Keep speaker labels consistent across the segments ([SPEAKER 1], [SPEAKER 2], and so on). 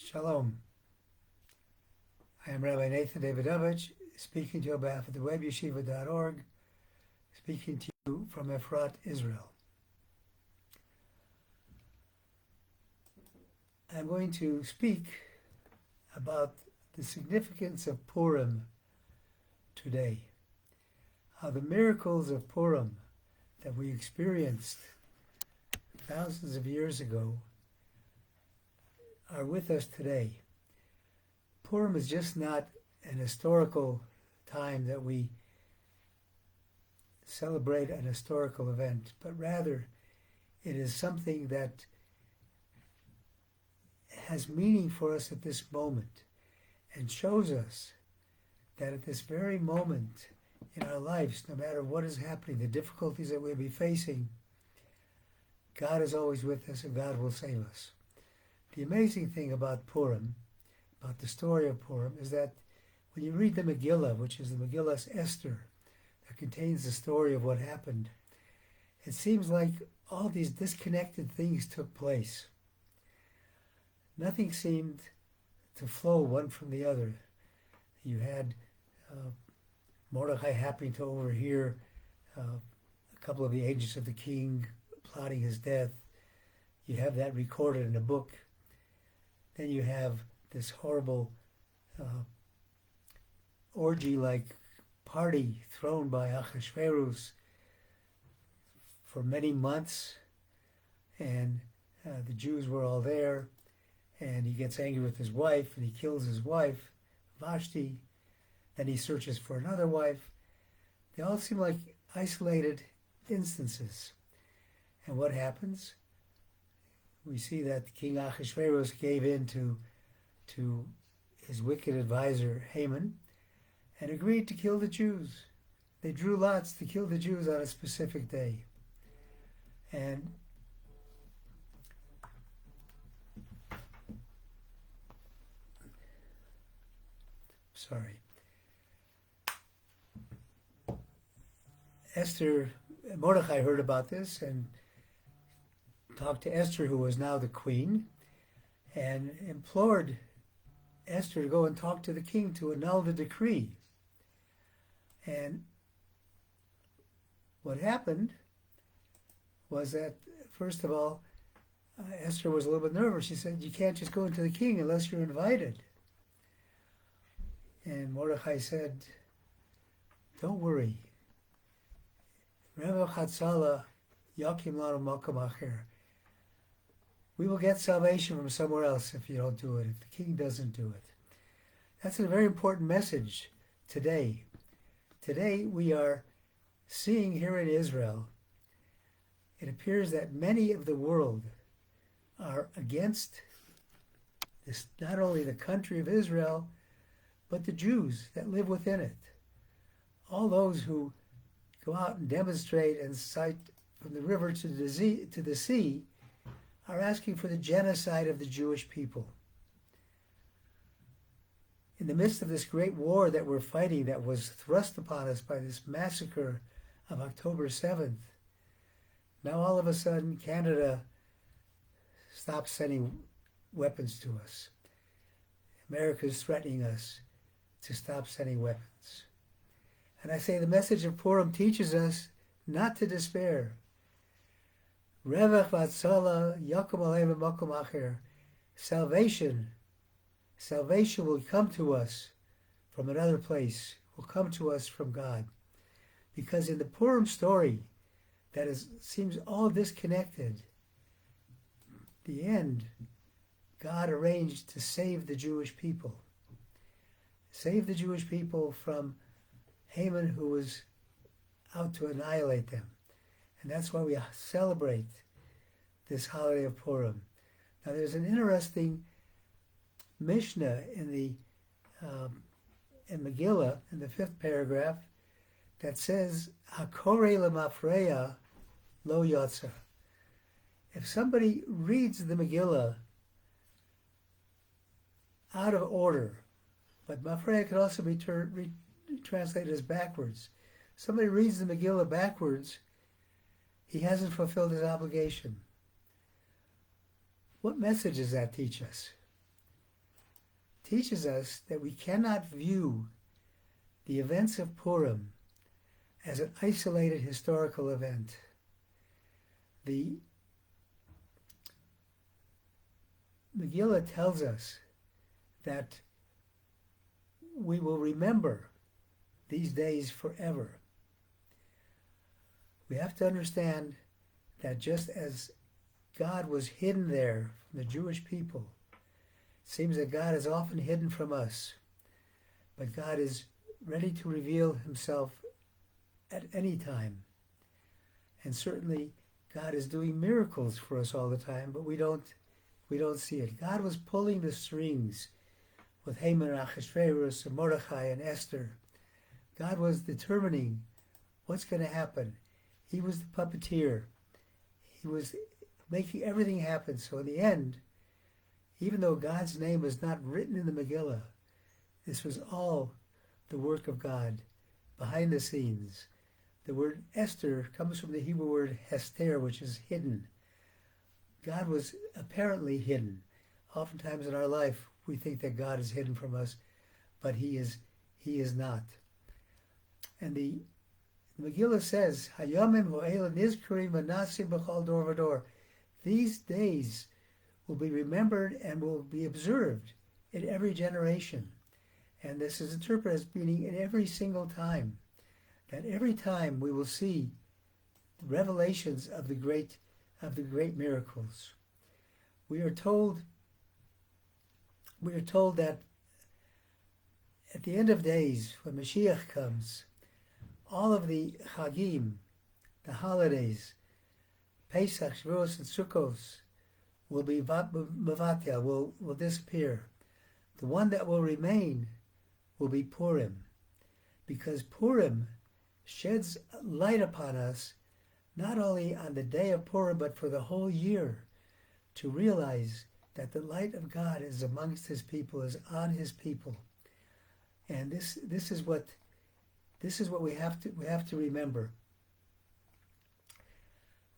[SPEAKER 1] Shalom. I am Rabbi Nathan Davidovich, speaking to you on behalf of the webyeshiva.org, speaking to you from Efrat, Israel. I'm going to speak about the significance of Purim today, how the miracles of Purim that we experienced thousands of years ago are with us today. Purim is just not an historical time that we celebrate an historical event, but rather it is something that has meaning for us at this moment and shows us that at this very moment in our lives, no matter what is happening, the difficulties that we'll be facing, God is always with us and God will save us. The amazing thing about Purim, about the story of Purim, is that when you read the Megillah, which is the Megillah Esther, that contains the story of what happened, it seems like all these disconnected things took place. Nothing seemed to flow one from the other. You had Mordechai happening to overhear a couple of the agents of the king plotting his death. You have that recorded in a book. Then you have this horrible orgy-like party thrown by Achashverus for many months, and the Jews were all there, and he gets angry with his wife, and he kills his wife, Vashti. Then he searches for another wife. They all seem like isolated instances. And what happens? We see that King Achashverus gave in to his wicked advisor Haman and agreed to kill the Jews. They drew lots to kill the Jews on a specific day. And Mordechai heard about this and talked to Esther, who was now the queen, and implored Esther to go and talk to the king to annul the decree. And what happened was that, first of all, Esther was a little bit nervous. She said, "You can't just go into the king unless you're invited." And Mordechai said, "Don't worry. Reva Chatzala Yakim Lanu Makom Acher. We will get salvation from somewhere else if you don't do it, if the king doesn't do it." That's a very important message today. Today we are seeing here in Israel, it appears that many of the world are against this, not only the country of Israel, but the Jews that live within it. All those who go out and demonstrate and cite from the river to the sea are asking for the genocide of the Jewish people. In the midst of this great war that we're fighting, that was thrust upon us by this massacre of October 7th, now all of a sudden Canada stops sending weapons to us. America is threatening us to stop sending weapons. And I say the message of Purim teaches us not to despair. Revach v'atzala yakum aleim v'makom acher. Salvation will come to us from another place, will come to us from God. Because in the Purim story, that seems all disconnected, the end, God arranged to save the Jewish people. Save the Jewish people from Haman, who was out to annihilate them. And that's why we celebrate this holiday of Purim. Now there's an interesting Mishnah in Megillah, in the 5th paragraph, that says, "Hakore lemafreya lo yotza." If somebody reads the Megillah out of order, but mafreya could also be translated as backwards. Somebody reads the Megillah backwards, he hasn't fulfilled his obligation. What message does that teach us? teaches us that we cannot view the events of Purim as an isolated historical event. The Megillah tells us that we will remember these days forever. We have to understand that just as God was hidden there from the Jewish people, it seems that God is often hidden from us, but God is ready to reveal himself at any time. And certainly God is doing miracles for us all the time, but we don't see it. God was pulling the strings with Haman and Achashverus and Mordechai and Esther. God was determining what's going to happen. He was the puppeteer. He was making everything happen. So in the end, even though God's name was not written in the Megillah, this was all the work of God behind the scenes. The word Esther comes from the Hebrew word hester, which is hidden. God was apparently hidden. Oftentimes in our life, we think that God is hidden from us, but He is not. And the Megillah says, "Hayamim ho'el nizkarim v'nasim b'chol dor v'dor." These days will be remembered and will be observed in every generation. And this is interpreted as meaning in every single time. That every time we will see the revelations of the great miracles. We are told that at the end of days, when Mashiach comes, all of the Chagim, the holidays, Pesach, Shavuos, and Sukkos, will be mevatel, will disappear. The one that will remain will be Purim, because Purim sheds light upon us, not only on the day of Purim, but for the whole year, to realize that the light of God is amongst His people, is on His people. And this is what we have to remember.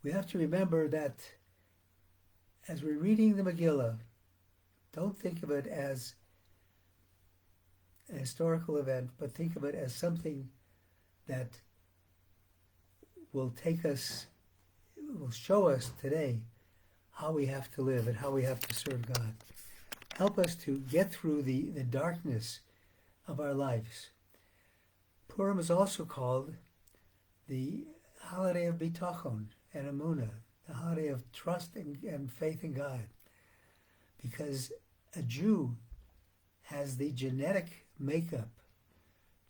[SPEAKER 1] We have to remember that as we're reading the Megillah, don't think of it as a historical event, but think of it as something that will show us today how we have to live and how we have to serve God. Help us to get through the darkness of our lives. Purim is also called the holiday of bitachon and emunah, the holiday of trust and faith in God, because a Jew has the genetic makeup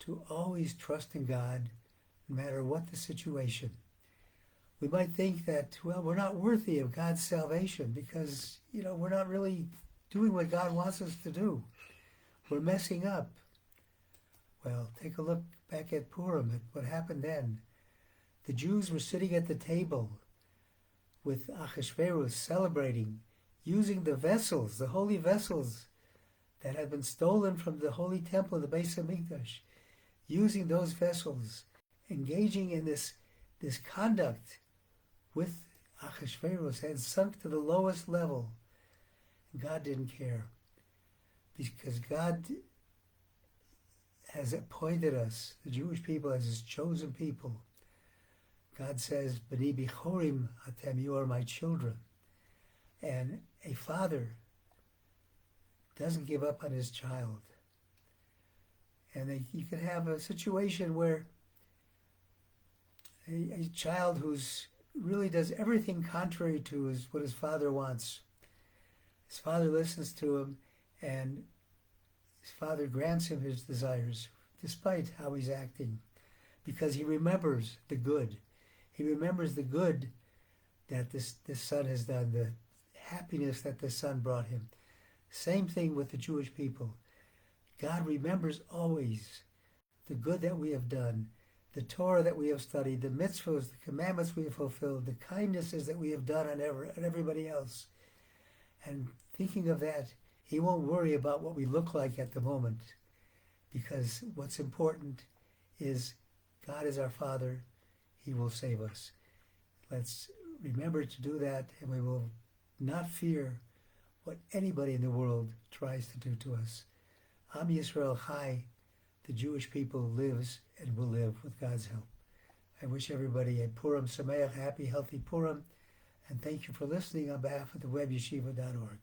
[SPEAKER 1] to always trust in God no matter what the situation. We might think that, well, we're not worthy of God's salvation because, we're not really doing what God wants us to do. We're messing up. Well, take a look back at Purim, at what happened then. The Jews were sitting at the table with Achashverus, celebrating, using the vessels, the holy vessels that had been stolen from the holy temple, the Beis Hamikdash, using those vessels, engaging in this conduct with Achashverus, had sunk to the lowest level. God didn't care, because God has appointed us, the Jewish people, as His chosen people. God says, "B'ni bichorim atem," you are my children. And a father doesn't give up on his child. And you can have a situation where a child who's really does everything contrary to what his father wants. His father listens to him, and his father grants him his desires, despite how he's acting, because he remembers the good. He remembers the good that this son has done, the happiness that the son brought him. Same thing with the Jewish people. God remembers always the good that we have done, the Torah that we have studied, the mitzvahs, the commandments we have fulfilled, the kindnesses that we have done on everybody else. And thinking of that, He won't worry about what we look like at the moment, because what's important is God is our Father. He will save us. Let's remember to do that, and we will not fear what anybody in the world tries to do to us. Am Yisrael Chai, the Jewish people lives and will live with God's help. I wish everybody a Purim Sameach, happy, healthy Purim, and thank you for listening on behalf of the web yeshiva.org.